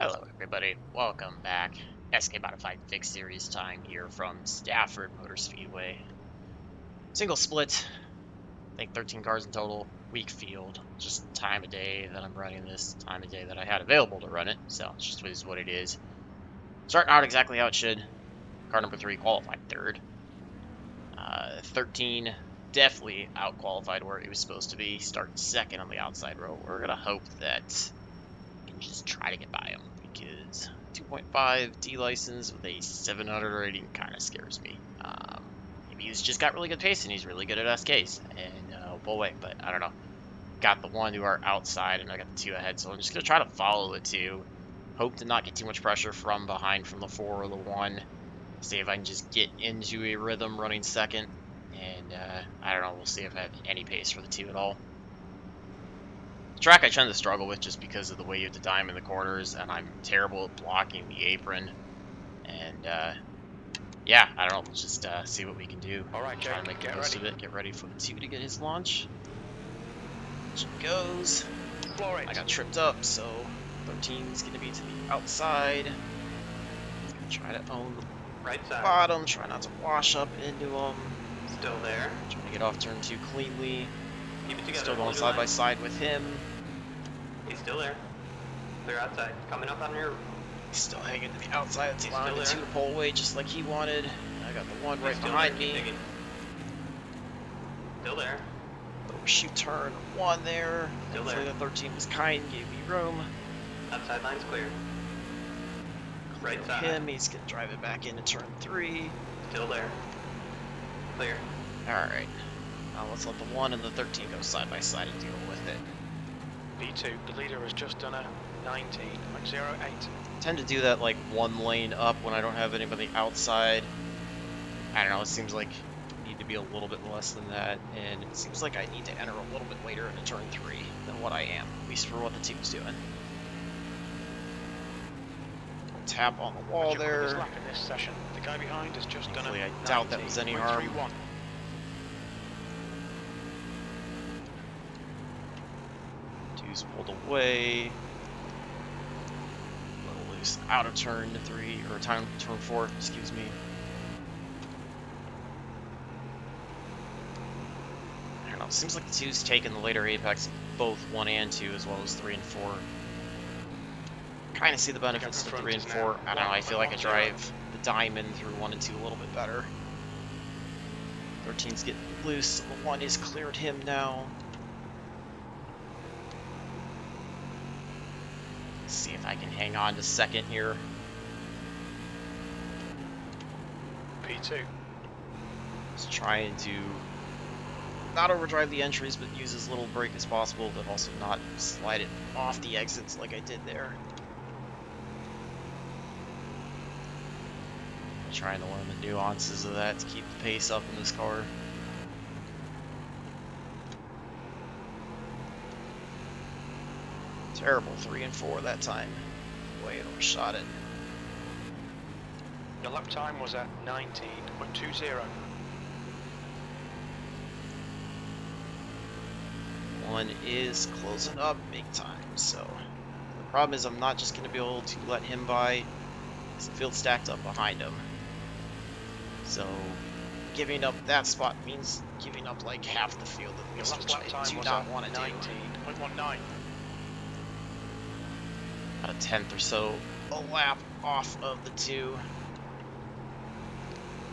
Hello everybody, welcome back. SK Modified Fix Series time here from Stafford Motor Speedway. Single split, I think 13 cars in total, weak field, just time of day that I'm running this, time of day that I had available to run it, so it's just is what it is. Starting out exactly how it should. Car number 3 qualified third. 13 definitely out qualified where he was supposed to be, starting second on the outside row. We're going to hope that we can just try to get by him, because 2.5 D license with a 700 rating kind of scares me. Maybe he's just got really good pace and he's really good at SKs and pull away, but I don't know. Got the one to our outside and I got the two ahead, so I'm just gonna try to follow the two. Hope to not get too much pressure from behind from the 4 or the 1. See if I can just get into a rhythm running second, and I don't know. We'll see if I have any pace for the 2 at all. Track I tend to struggle with just because of the way you have to dime in the corners, and I'm terrible at blocking the apron. And yeah, I don't know. We'll just see what we can do. All right, try to make the most of it. Get ready for the 2 to get his launch. She goes. I got tripped up, so 13's gonna be to the outside. Gonna try to own the right side. bottom. Try not to wash up into him. Still there. Trying to get off turn 2 cleanly. Keep it together. Still going side by side with him. He's still there. Clear outside. Coming up on your. He's still hanging to the outside. It's allowing the 2 to pull away just like he wanted. I got the 1 right behind me. Still there. Overshoot turn 1 there. Still Hopefully there. the 13 was kind, gave me room. Outside line's clear. Right Clear side. him. He's gonna drive it back into turn 3. Still there. Clear. Alright. Now let's let the 1 and the 13 go side by side and deal with it. B2, the leader has just done a 19.08. Tend to do that like 1 lane up when I don't have anybody outside. I don't know, it seems like I need to be a little bit less than that, and it seems like I need to enter a little bit later into turn 3 than what I am, at least for what the team's doing. Tap on the wall there. Lap in this session. The guy behind has just done a I doubt that was any harm. 19.31. Two's pulled away. A little loose out of turn 3, or turn 4, excuse me. I don't know, it seems like the 2's taken the later apex, both 1 and 2, as well as 3 and 4. Kind of see the benefits to 3 and 4. I don't know, I feel like I drive the diamond through 1 and 2 a little bit better. 13's getting loose, the 1 has cleared him now. Let's see if I can hang on to second here. P2. Just trying to not overdrive the entries, but use as little brake as possible, but also not slide it off the exits like I did there. Trying to learn the nuances of that to keep the pace up in this car. Terrible 3 and 4 that time. Way overshot it. The lap time was at 19.20. 1 is closing up big time, so the problem is I'm not just going to be able to let him by. The field stacked up behind him. So giving up that spot means giving up like half the field at least, which I do not want to do. 19.19. About a tenth or so a lap off of the 2,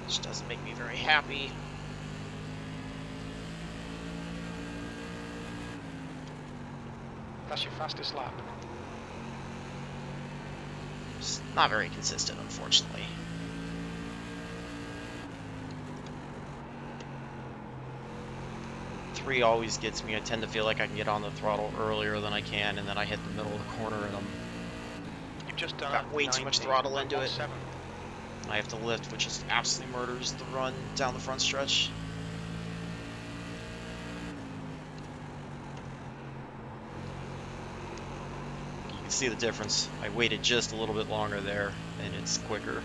which doesn't make me very happy. That's your fastest lap. Just not very consistent, unfortunately. Three always gets me. I tend to feel like I can get on the throttle earlier than I can, and then I hit the middle of the corner and You've just done got way too much throttle into it. 19.17. I have to lift, which just absolutely murders the run down the front stretch. You can see the difference. I waited just a little bit longer there, and it's quicker.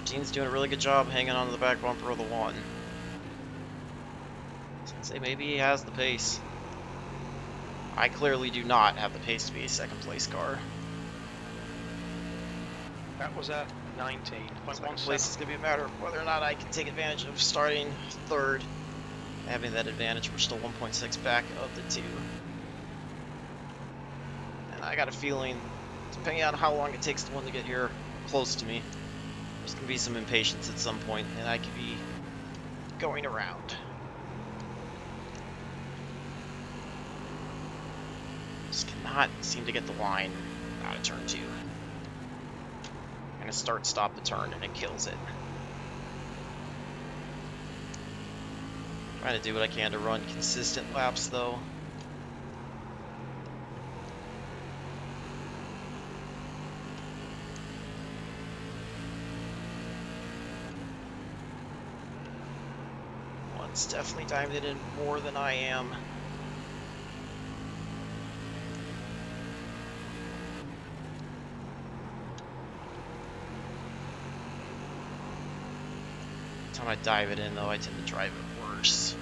Team's doing a really good job hanging on to the back bumper of the 1. So Say maybe he has the pace. I clearly do not have the pace to be a second place car. That was a Second 19.17. place is going to be a matter of whether or not I can take advantage of starting third. Having that advantage, we're still 1.6 back of the two. And I got a feeling, depending on how long it takes the one to get here close to me, there's going to be some impatience at some point, and I could be going around. Just cannot seem to get the line out of turn 2. Gonna start, stop the turn, and it kills it. Trying to do what I can to run consistent laps, though. One's definitely diving it in more than I am. Every time I dive it in, though, I tend to drive it worse.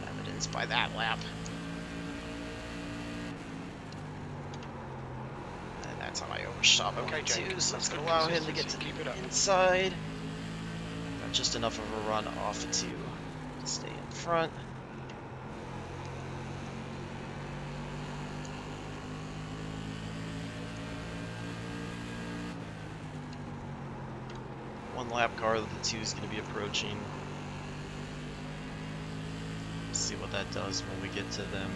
Evidence by that lap. And that's how I overshot Okay, one Jake, too, so that's that's going good to allow him to get consistency. to Keep it the up. inside. Got just enough of a run off of 2 to stay in front. One lap car that the 2 is going to be approaching. Let's see what that does when we get to them.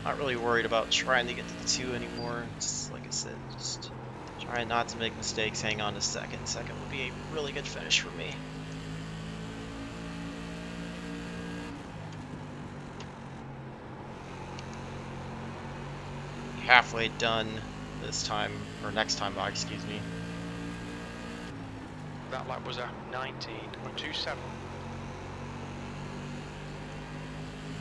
Not really worried about trying to get to the 2 anymore. Just like I said, just trying not to make mistakes. Hang on to second. Second would be a really good finish for me. Halfway done this time, or next time by, excuse me. That lap was a 19.27.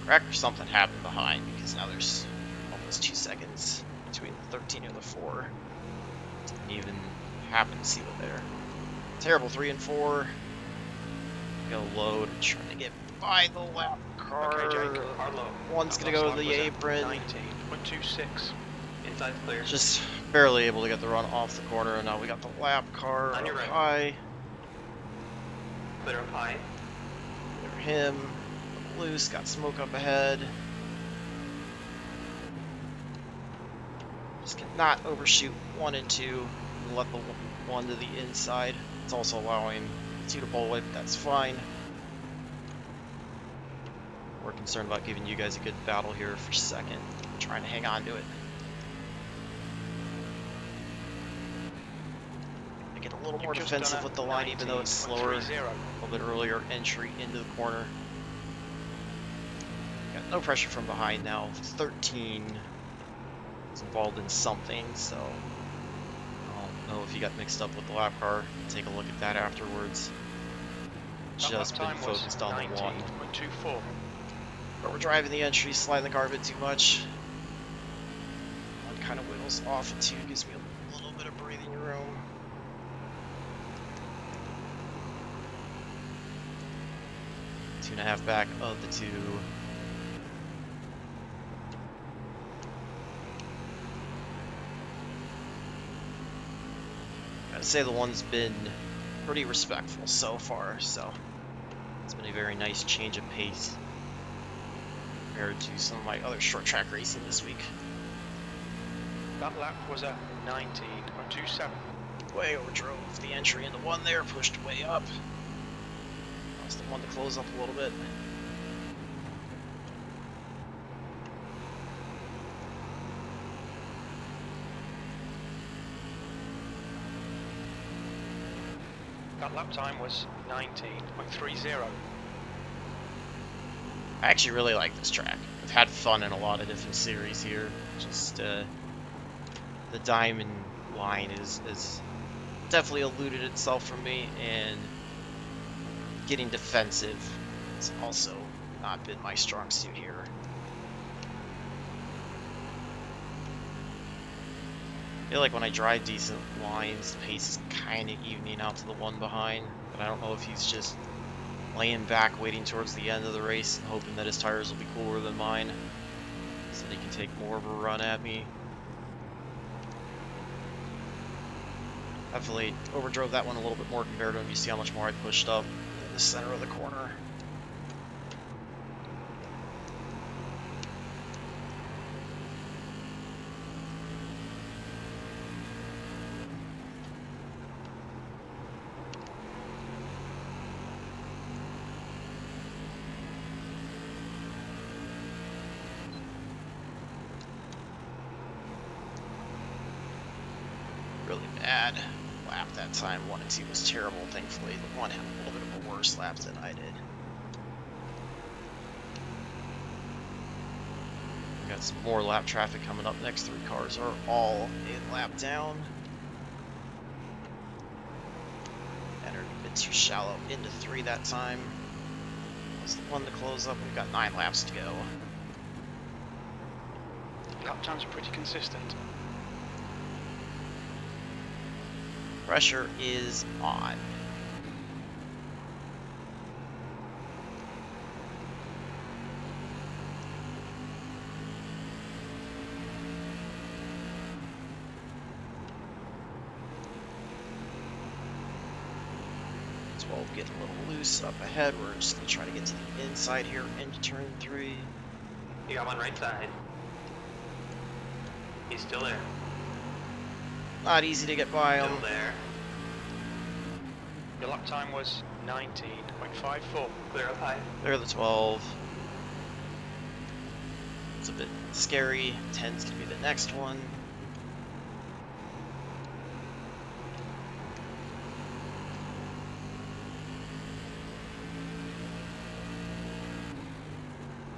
Crack or something happened behind, because now there's almost 2 seconds between the 13 and the 4. Didn't even happen to see what there. Terrible 3 and 4. Go load, trying to get by the lap car. Okay, Jake, Harlow. One's That gonna go last to lap the was a apron. 19.26. Inside's clear. Just barely able to get the run off the corner, and now we got the lap car On your up right. high. Clear up high. Clear him. Loose, got smoke up ahead. Just cannot overshoot 1 and 2 and let the 1 to the inside. It's also allowing 2 to pull away, but that's fine. We're concerned about giving you guys a good battle here for second. Trying to hang on to it. I get a little more You've just defensive done a with the line, even though it's slower. A 19.30. little bit earlier entry into the corner. Got no pressure from behind now. 13 is involved in something, so I don't know if he got mixed up with the lap car. Take a look at that afterwards. That Just lap been time was focused on the 1. 19.24. But we're driving the entry, sliding the car a bit too much. 1 kind of wiggles off of 2, gives me a little bit of breathing room. Two and a half back of the 2. I'd say the 1's been pretty respectful so far, so it's been a very nice change of pace compared to some of my other short track racing this week. That lap was a 19.27. Way overdrove the entry into 1 there, pushed way up. That's the 1 to close up a little bit. That lap time was 19.30. I actually really like this track. I've had fun in a lot of different series here. Just the diamond line is definitely eluded itself from me, and getting defensive has also not been my strong suit here. feel like when I drive decent lines, the pace is kind of evening out to the one behind, but I don't know if he's just laying back, waiting towards the end of the race, and hoping that his tires will be cooler than mine, so that he can take more of a run at me. Definitely overdrove that one a little bit more compared to him. You see how much more I pushed up in the center of the corner. Really bad lap that time. 1 and 2 was terrible. Thankfully, the 1 had a little bit of a worse lap than I did. We got some more lap traffic coming up. Next 3 cars are all a lap down. Entered a bit too shallow into 3 that time. Was the 1 to close up. We've got 9 laps to go. Lap times are pretty consistent. Pressure is on. Getting a little loose up ahead. We're just going to try to get to the inside here into turn 3. You got one right side. He's still there. Not easy to get by him. Still there. Your lap time was 19.54. Clear up high. They're the 12. It's a bit scary. 10's going to be the next one.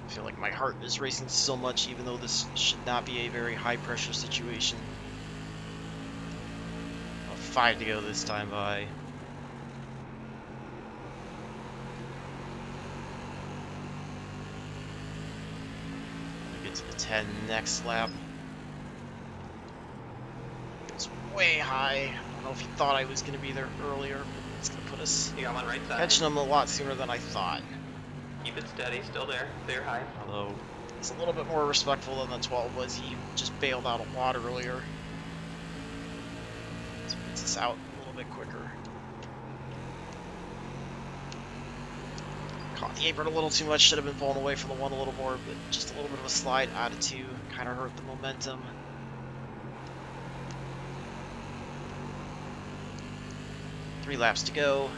I feel like my heart is racing so much, even though this should not be a very high pressure situation. 5 to go this time by. Get to the 10 next lap. It's way high. I don't know if he thought I was going to be there earlier, but it's going to put us You got one right side. catching him a lot sooner than I thought. Keep it steady. Still there. Clear high. Although it's a little bit more respectful than the 12 was. He just bailed out a lot earlier. So it gets us out a little bit quicker. Caught the apron a little too much. Should have been pulling away from the 1 a little more, but just a little bit of a slide out of 2 kind of hurt the momentum. Three laps to go.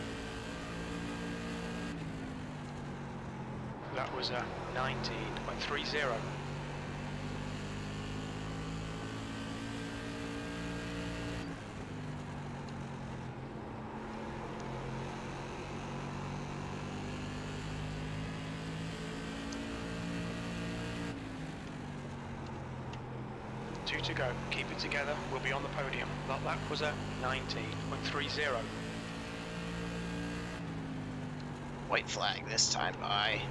That was a 19.30. Two to go. Keep it together. We'll be on the podium. That lap was a 19.30. White flag this time by.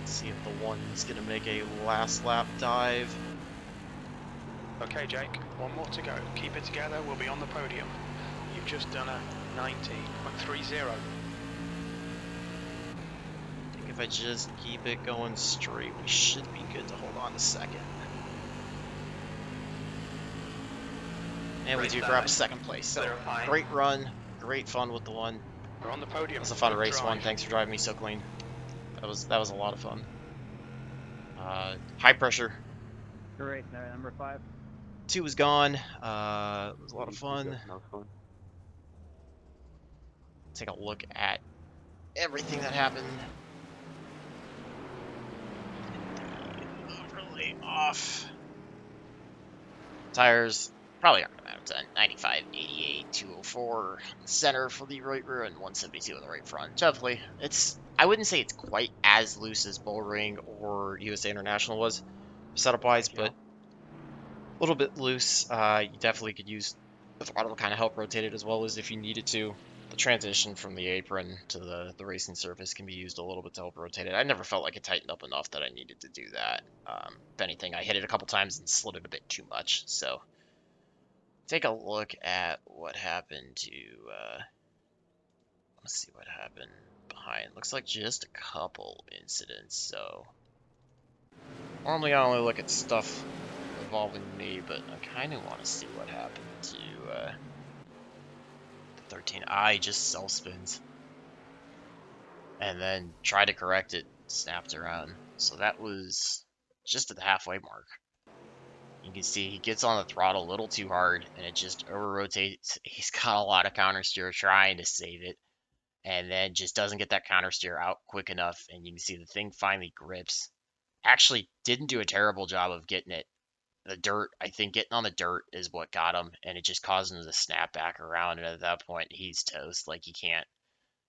Let's see if the 1's gonna make a last lap dive. Okay, Jake, one more to go. Keep it together, we'll be on the podium. You've just done a 19.30. I think if I just keep it going straight, we should be good to hold on to second. And we Right do side. grab a second place. So Clear high. great run, great fun with the 1. We're on the podium. It was a fun Good race drive. 1. Thanks for driving me so clean. That was a lot of fun. High pressure. Great, number 5. 2 was gone. It was a lot of fun. Take a look at everything that happened. Overlay off. Tires probably aren't going to matter. 95, 88, 204 in the center for the right rear, and 172 on the right front. Definitely, I wouldn't say it's quite as loose as Bullring or USA International was setup wise, but a little bit loose. You definitely could use the throttle to kind of help rotate it as well as if you needed to. the transition from the apron to the racing surface can be used a little bit to help rotate it. I never felt like it tightened up enough that I needed to do that. If anything, I hit it a couple times and slid it a bit too much. So take a look at what happened to, let's see what happened behind. Looks like just a couple incidents, so normally I only look at stuff involving me, but I kind of want to see what happened to the 13. I just self-spins and then tried to correct it, snapped around. So that was just at the halfway mark. You can see he gets on the throttle a little too hard, and it just over-rotates. He's got a lot of counter steer trying to save it, and then just doesn't get that counter steer out quick enough, and you can see the thing finally grips. Actually didn't do a terrible job of getting it. The dirt, I think getting on the dirt is what got him, and it just caused him to snap back around, and at that point, he's toast. Like, he can't.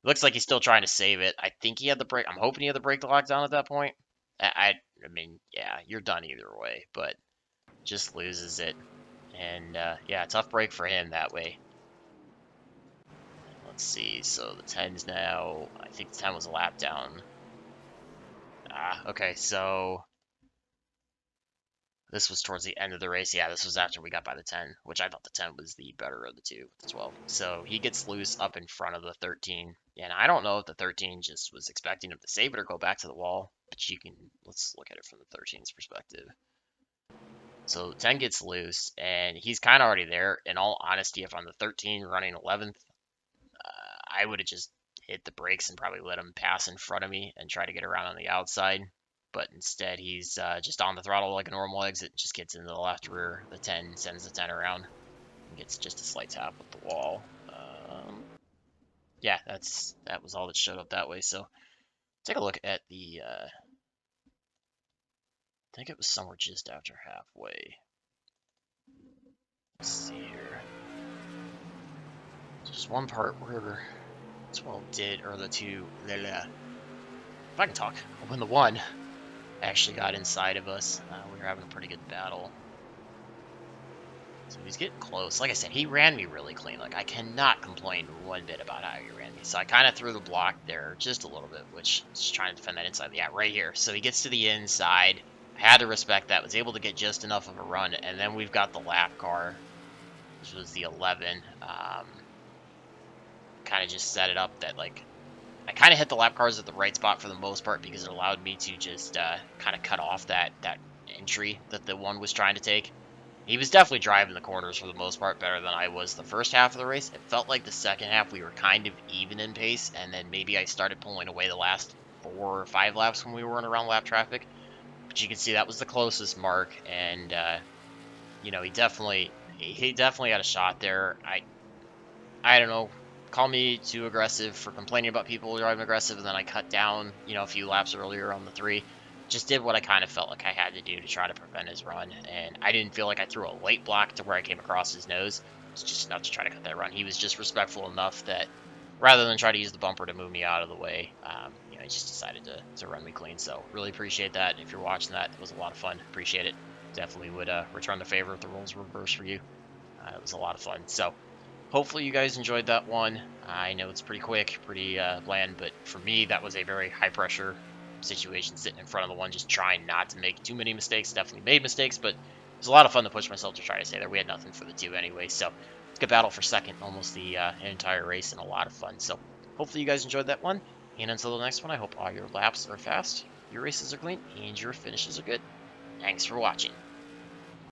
Looks like he's still trying to save it. I think he had the brake. I'm hoping he had the brake to lock down at that point. I mean, yeah, you're done either way, but just loses it. And, yeah, tough break for him that way. Let's see, so the 10's now, I think the 10 was a lap down. Okay, so this was towards the end of the race. Yeah, this was after we got by the 10, which I thought the 10 was the better of the two, the 12. So he gets loose up in front of the 13. And I don't know if the 13 just was expecting him to save it or go back to the wall, but you can, let's look at it from the 13's perspective. So 10 gets loose, and he's kind of already there. In all honesty, if I'm the 13 running 11th, I would have just hit the brakes and probably let him pass in front of me and try to get around on the outside. But instead, he's just on the throttle like a normal exit, just gets into the left rear. The 10 sends the 10 around and gets just a slight tap with the wall. Yeah, that was all that showed up that way. So take a look at the, I think it was somewhere just after halfway. Let's see here. There's one part where 12 did, or the 2, if I can talk, when the 1 actually got inside of us, we were having a pretty good battle. So he's getting close. Like I said, he ran me really clean. Like, I cannot complain one bit about how he ran me. So I kind of threw the block there just a little bit, which is trying to defend that inside. Yeah, right here. So he gets to the inside. I had to respect that. Was able to get just enough of a run. And then we've got the lap car, which was the 11. Kind of just set it up that, like, I kind of hit the lap cars at the right spot for the most part because it allowed me to just kind of cut off that entry that the 1 was trying to take. He was definitely driving the corners for the most part better than I was the first half of the race. It felt like the second half we were kind of even in pace, and then maybe I started pulling away the last 4 or 5 laps when we were in around lap traffic. But you can see that was the closest mark, and you know, he definitely had a shot there. I don't know. Call me too aggressive for complaining about people driving aggressive, and then I cut down, you know, a few laps earlier on the 3. Just did what I kind of felt like I had to do to try to prevent his run, and I didn't feel like I threw a late block to where I came across his nose. It's just enough to try to cut that run. He was just respectful enough that rather than try to use the bumper to move me out of the way, you know, he just decided to run me clean. So really appreciate that. If you're watching that, it was a lot of fun. Appreciate it. Definitely would return the favor if the roles were reversed for you. It was a lot of fun. So hopefully you guys enjoyed that one. I know it's pretty quick, pretty bland, but for me, that was a very high-pressure situation, sitting in front of the 1, just trying not to make too many mistakes. Definitely made mistakes, but it was a lot of fun to push myself to try to stay there. We had nothing for the 2 anyway, so it's a good battle for second, almost the entire race, and a lot of fun. So hopefully you guys enjoyed that one, and until the next one, I hope all your laps are fast, your races are clean, and your finishes are good. Thanks for watching.